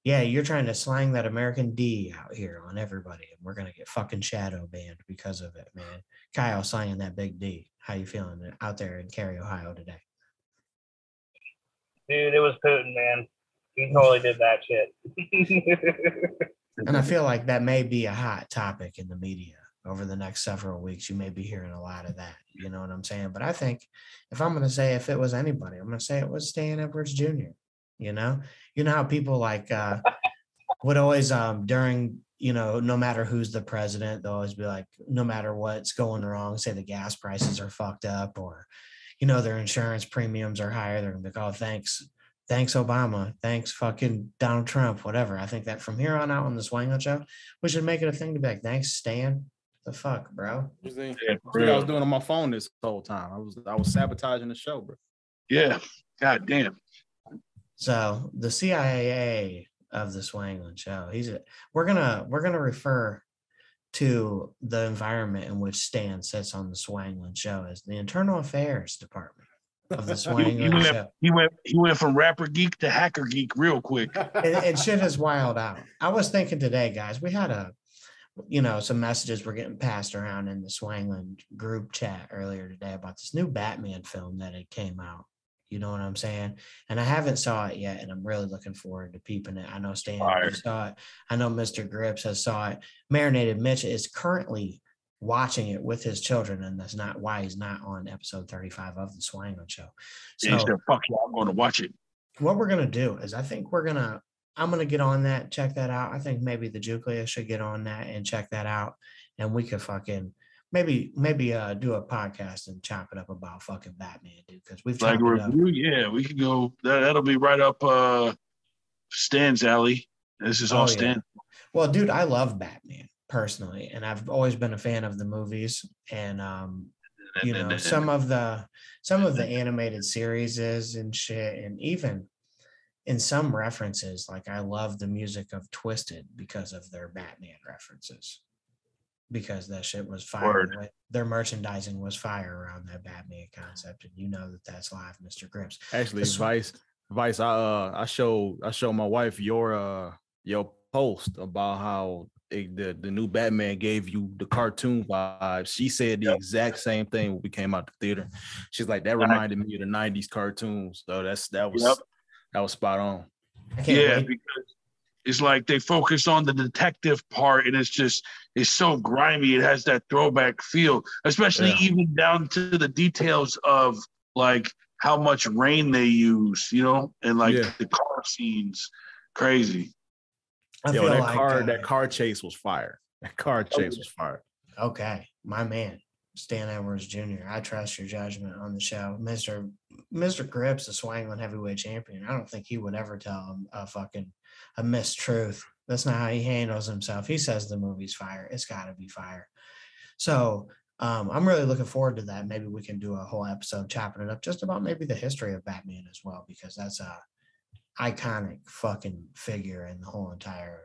Speaker 1: yeah, you're trying to slang that American D out here on everybody, and we're gonna get fucking shadow banned because of it, man. Kyle slanging that big D. How you feeling out there in Cary, Ohio today?
Speaker 2: Dude, it was Putin, man. He totally did that shit.
Speaker 1: And I feel like that may be a hot topic in the media over the next several weeks. You may be hearing a lot of that. You know what I'm saying? But I think if I'm going to say if it was anybody, I'm going to say it was Stan Edwards Jr. You know how people would always during, no matter who's the president, they'll always be like, no matter what's going wrong, say the gas prices are fucked up or, their insurance premiums are higher. They're going to be like, oh, thanks, Obama. Thanks, fucking Donald Trump, whatever. I think that from here on out on the Swanglin Show, we should make it a thing to be like, thanks, Stan. The fuck, bro?
Speaker 3: What I was doing on my phone this whole time. I was sabotaging the show, bro.
Speaker 5: Yeah. God damn.
Speaker 1: So the CIA of the Swanglin Show, we're gonna refer to the environment in which Stan sits on the Swanglin Show as the Internal Affairs Department of the Swanglin Show.
Speaker 5: He went from rapper geek to hacker geek real quick.
Speaker 1: And shit has wild out. I was thinking today, guys, we had you know, some messages were getting passed around in the Swanglin group chat earlier today about this new Batman film that it came out. You know what I'm saying? And I haven't saw it yet, and I'm really looking forward to peeping it. I know Stan, you saw it. I know Mr.Grippz has saw it. Marinated Mitch is currently watching it with his children, and that's not why he's not on episode 35 of the Swanglin Show. So,
Speaker 5: he said, fuck yeah, I'm going to watch it.
Speaker 1: what we're going to do is I think I'm going to get on that, check that out. I think maybe the Newkleus should get on that and check that out. And we could fucking maybe do a podcast and chop it up about fucking Batman, dude. Because we've
Speaker 5: like
Speaker 1: chopped it up.
Speaker 5: Yeah, we could go. That'll be right up Stan's alley. This is all Stan.
Speaker 1: Well, dude, I love Batman personally, and I've always been a fan of the movies. And you know, some of the animated series and shit, and even in some references, like I love the music of Twisted because of their Batman references. Because that shit was fire. Their merchandising was fire around that Batman concept, and you know that that's live, Mr.Grippz.
Speaker 3: Actually, Vice, I show my wife your post about how the new Batman gave you the cartoon vibes. She said the exact same thing when we came out the theater. She's like, that reminded me of the '90s cartoons. So that was spot on.
Speaker 5: Yeah, because it's like they focus on the detective part, and it's so grimy. It has that throwback feel, especially even down to the details of like how much rain they use, you know, and like the car scenes. Crazy.
Speaker 3: That car chase was fire. That car chase was fire.
Speaker 1: Okay, my man, Stan Edwards Jr. I trust your judgment on the show, Mr. Grippz, the Swanglin heavyweight champion. I don't think he would ever tell him a mistruth. That's not how he handles himself. He says the movie's fire. It's got to be fire. So I'm really looking forward to that. Maybe we can do a whole episode chopping it up just about maybe the history of Batman as well, because that's a iconic fucking figure in the whole entire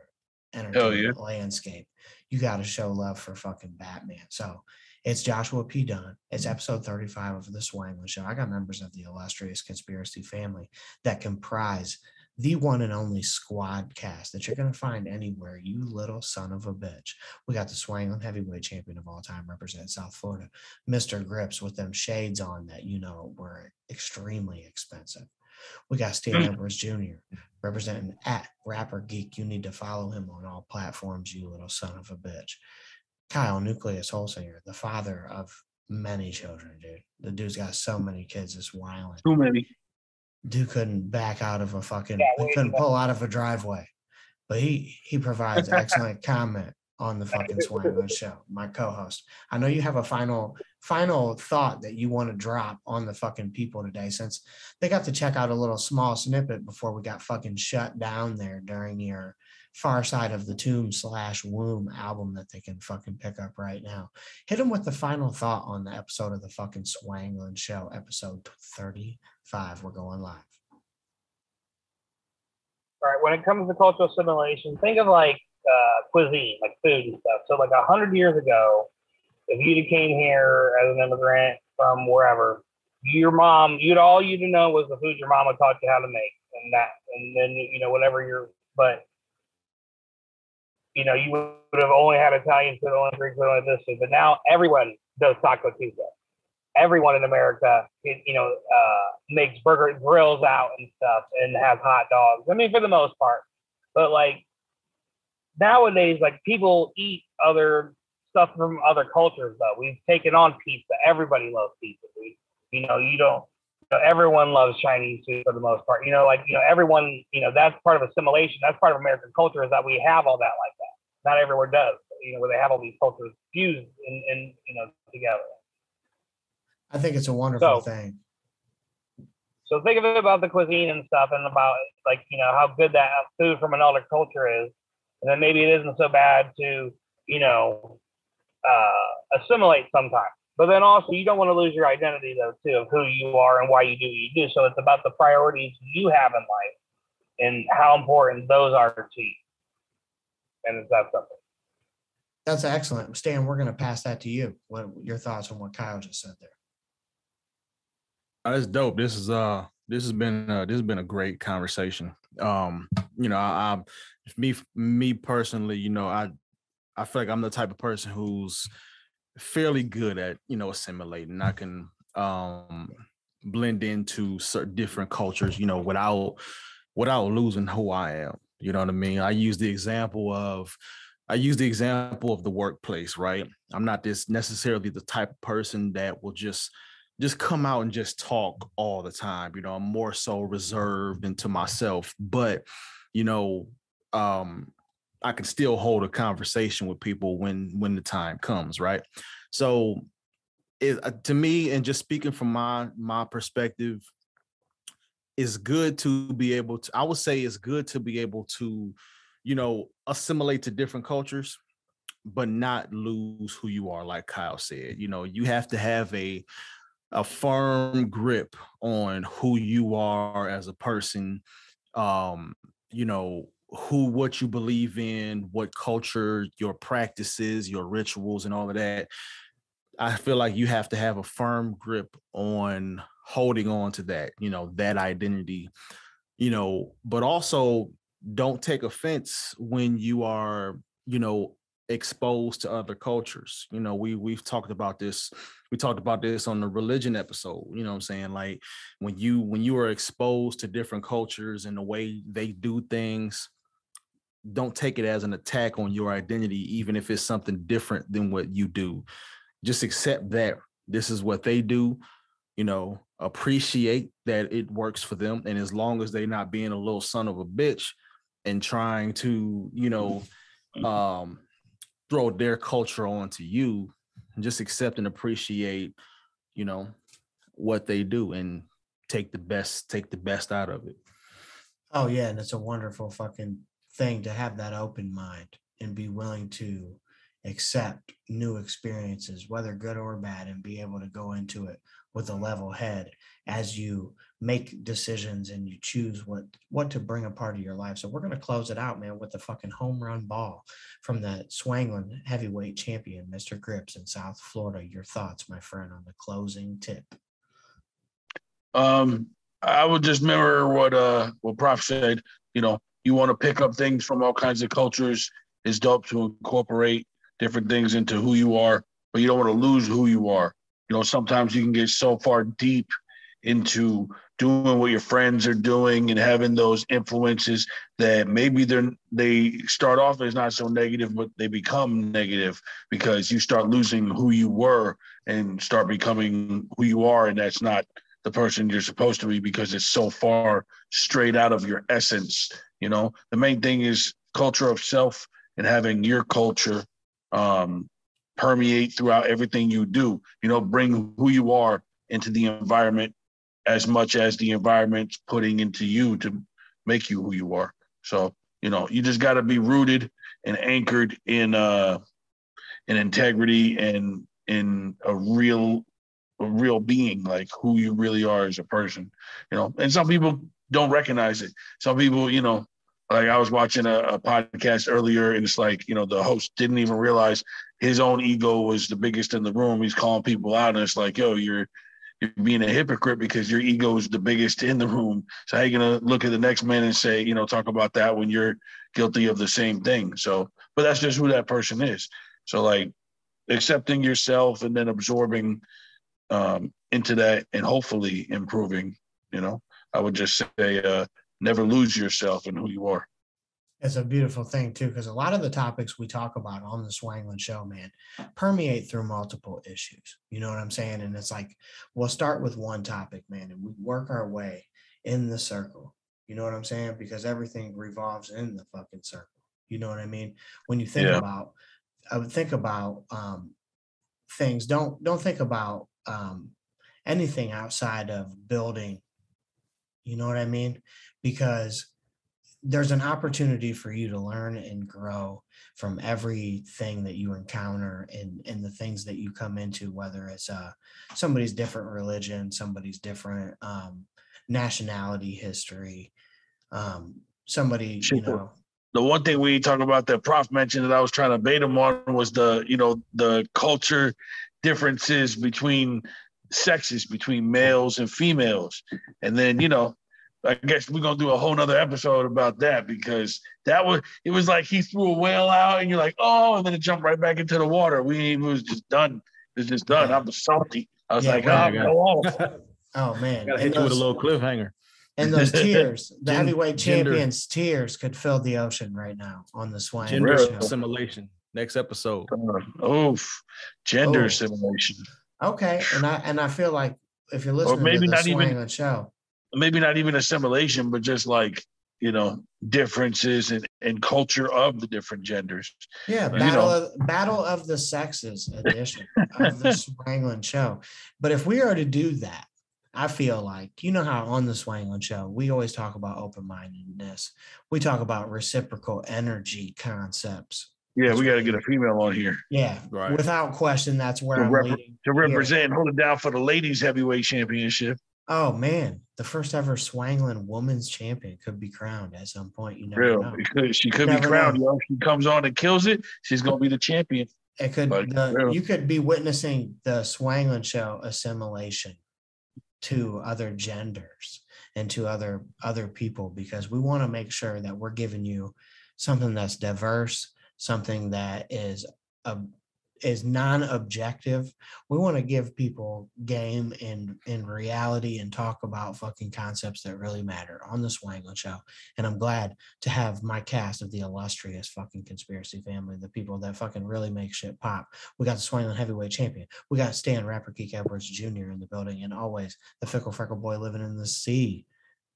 Speaker 1: entertainment landscape. You got to show love for fucking Batman. So it's Joshua P. Dunn. It's episode 35 of the Swanglin Show. I got members of the illustrious conspiracy family that comprise the one and only squad cast that you're going to find anywhere, you little son of a bitch. We got the Swanglin heavyweight champion of all time, representing South Florida, Mr.Grippz, with them shades on that, you know, were extremely expensive. We got Stan Edwards Jr. representing at Rapper Geek. You need to follow him on all platforms, you little son of a bitch. Kyle Newkleus Holsinger, the father of many children, dude. The dude's got so many kids, it's wild.
Speaker 5: Too many.
Speaker 1: Dude couldn't back out of he couldn't pull out of a driveway. But he provides excellent comment on the fucking Swanglin Show, my co-host. I know you have a final thought that you want to drop on the fucking people today, since they got to check out a little small snippet before we got fucking shut down there during your Far Side of the Tomb /Womb album that they can fucking pick up right now. Hit them with the final thought on the episode of the fucking Swanglin Show, episode 35. We're going live.
Speaker 2: All right, when it comes to cultural assimilation, think of like cuisine, like food and stuff. So like 100 years ago, if you came here as an immigrant from wherever, your mom, all you to know was the food your mama taught you how to make, and then you know whatever but you know you would have only had Italian food, only Greek food, only this food. But now everyone does Taco Tuesday. Everyone in America, makes burger grills out and stuff, and has hot dogs. I mean, for the most part, but like nowadays, like people eat other stuff from other cultures. Though we've taken on pizza. Everybody loves pizza. Everyone loves Chinese food for the most part. Everyone. That's part of assimilation. That's part of American culture, is that we have all that like that. Not everywhere does. Where they have all these cultures fused in together.
Speaker 1: I think it's a wonderful thing.
Speaker 2: So think of it about the cuisine and stuff, and about how good that food from another culture is, and then maybe it isn't so bad to assimilate sometimes. But then also you don't want to lose your identity though too, of who you are and why you do what you do. So it's about the priorities you have in life and how important those are to you. And is that something?
Speaker 1: That's excellent, Stan. We're going to pass that to you. What your thoughts on what Kyle just said there?
Speaker 3: That's dope. This has been a great conversation. Me personally, I feel like I'm the type of person who's fairly good at, assimilating. I can blend into certain different cultures, without losing who I am. You know what I mean? I use the example of the workplace, right? I'm not necessarily the type of person that will just come out and just talk all the time. I'm more so reserved into myself, but I can still hold a conversation with people when the time comes, right? So to me, and just speaking from my perspective, it's good to be able to, I would say it's good to be able to, assimilate to different cultures, but not lose who you are, like Kyle said. You have to have a firm grip on who you are as a person, what you believe in, what culture, your practices, your rituals, and all of that. I feel like you have to have a firm grip on holding on to that, that identity, but also don't take offense when you are, exposed to other cultures. We've talked about this. We talked about this on the religion episode. You know what I'm saying? Like when you are exposed to different cultures and the way they do things, don't take it as an attack on your identity, even if it's something different than what you do. Just accept that this is what they do, appreciate that it works for them. And as long as they're not being a little son of a bitch and trying to, throw their culture onto you, just accept and appreciate, what they do and take the best out of it.
Speaker 1: Oh yeah. And it's a wonderful fucking thing to have that open mind and be willing to accept new experiences, whether good or bad, and be able to go into it with a level head as you make decisions and you choose what to bring a part of your life. So we're going to close it out, man, with the fucking home run ball from the Swanglin heavyweight champion, Mr.Grippz in South Florida. Your thoughts, my friend, on the closing tip?
Speaker 5: I would just mirror what Prof said. You want to pick up things from all kinds of cultures. It's dope to incorporate different things into who you are, but you don't want to lose who you are. Sometimes you can get so far deep into doing what your friends are doing and having those influences that maybe they start off as not so negative, but they become negative because you start losing who you were and start becoming who you are. And that's not the person you're supposed to be because it's so far straight out of your essence. The main thing is culture of self and having your culture permeate throughout everything you do. Bring who you are into the environment as much as the environment's putting into you to make you who you are. So, you just got to be rooted and anchored in integrity and in a real being, like who you really are as a person. And some people don't recognize it. Some people, like I was watching a podcast earlier, and it's like, the host didn't even realize his own ego was the biggest in the room. He's calling people out, and it's like, yo, you're being a hypocrite because your ego is the biggest in the room. So how are you going to look at the next man and say, talk about that when you're guilty of the same thing? So, but that's just who that person is. So like accepting yourself and then absorbing into that and hopefully improving, I would just say, never lose yourself and who you are.
Speaker 1: It's a beautiful thing too, because a lot of the topics we talk about on the Swanglin Show, man, permeate through multiple issues. You know what I'm saying? And it's like, we'll start with one topic, man, and we work our way in the circle. You know what I'm saying? Because everything revolves in the fucking circle. You know what I mean? When you think about, I would think about things. Don't think about anything outside of building. You know what I mean? Because there's an opportunity for you to learn and grow from everything that you encounter and the things that you come into, whether it's somebody's different religion, somebody's different nationality, history, somebody,
Speaker 5: The one thing we talk about that Prof mentioned that I was trying to bait him on was the culture differences between sexes, between males and females. And then, I guess we're gonna do a whole nother episode about that because it was like he threw a whale out and you're like, oh, and then it jumped right back into the water. It was just done. It was just done.
Speaker 1: Yeah.
Speaker 5: I was salty. I was like,
Speaker 3: well,
Speaker 5: oh, go off.
Speaker 1: Oh man.
Speaker 3: Gotta hit you with a little cliffhanger.
Speaker 1: And those tears, the heavyweight
Speaker 3: gender-
Speaker 1: champions' tears could fill the ocean right now on the Swanglin
Speaker 3: Gender
Speaker 1: Show.
Speaker 3: assimilation. Next episode.
Speaker 5: Gender assimilation.
Speaker 1: Okay, and I feel like if you're listening
Speaker 5: maybe
Speaker 1: to the
Speaker 5: not even-
Speaker 1: Swanglin Show,
Speaker 5: Maybe not even assimilation, but just like, differences and culture of the different genders.
Speaker 1: yeah, battle of the sexes edition of the Swanglin Show. But if we are to do that, I feel like, how on the Swanglin Show, we always talk about open-mindedness. We talk about reciprocal energy concepts.
Speaker 5: Yeah, we got to get a female on here.
Speaker 1: Yeah,
Speaker 3: right.
Speaker 1: Without question, that's where I'm leading.
Speaker 5: To represent and hold it down for the ladies heavyweight championship.
Speaker 1: Oh man, the first ever Swanglin women's champion could be crowned at some point. You never know.
Speaker 5: Because she could be crowned. If she comes on and kills it, she's gonna be the champion.
Speaker 1: It could. You could be witnessing the Swanglin Show assimilation to other genders and to other people, because we want to make sure that we're giving you something that's diverse, something that is non-objective. We want to give people game in reality and talk about fucking concepts that really matter on the Swanglin Show. And I'm glad to have my cast of the illustrious fucking conspiracy family, the people that fucking really make shit pop. We got the Swanglin heavyweight champion. We got Stan Rapper Geek Edwards Jr. in the building, and always the fickle freckle boy living in the sea,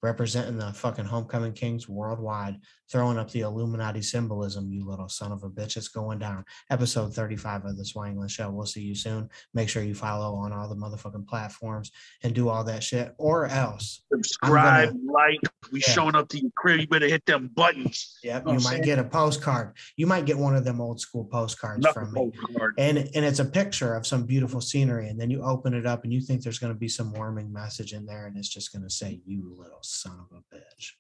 Speaker 1: representing the fucking homecoming kings worldwide, throwing up the Illuminati symbolism, you little son of a bitch. It's going down. Episode 35 of the Swanglin Show. We'll see you soon. Make sure you follow on all the motherfucking platforms and do all that shit, or else
Speaker 5: subscribe, like. We showing up to your crib. You better hit them buttons.
Speaker 1: Yep, you might get a postcard. You might get one of them old school postcards from me. And it's a picture of some beautiful scenery, and then you open it up and you think there's going to be some warming message in there, and it's just going to say, "You little son of a bitch."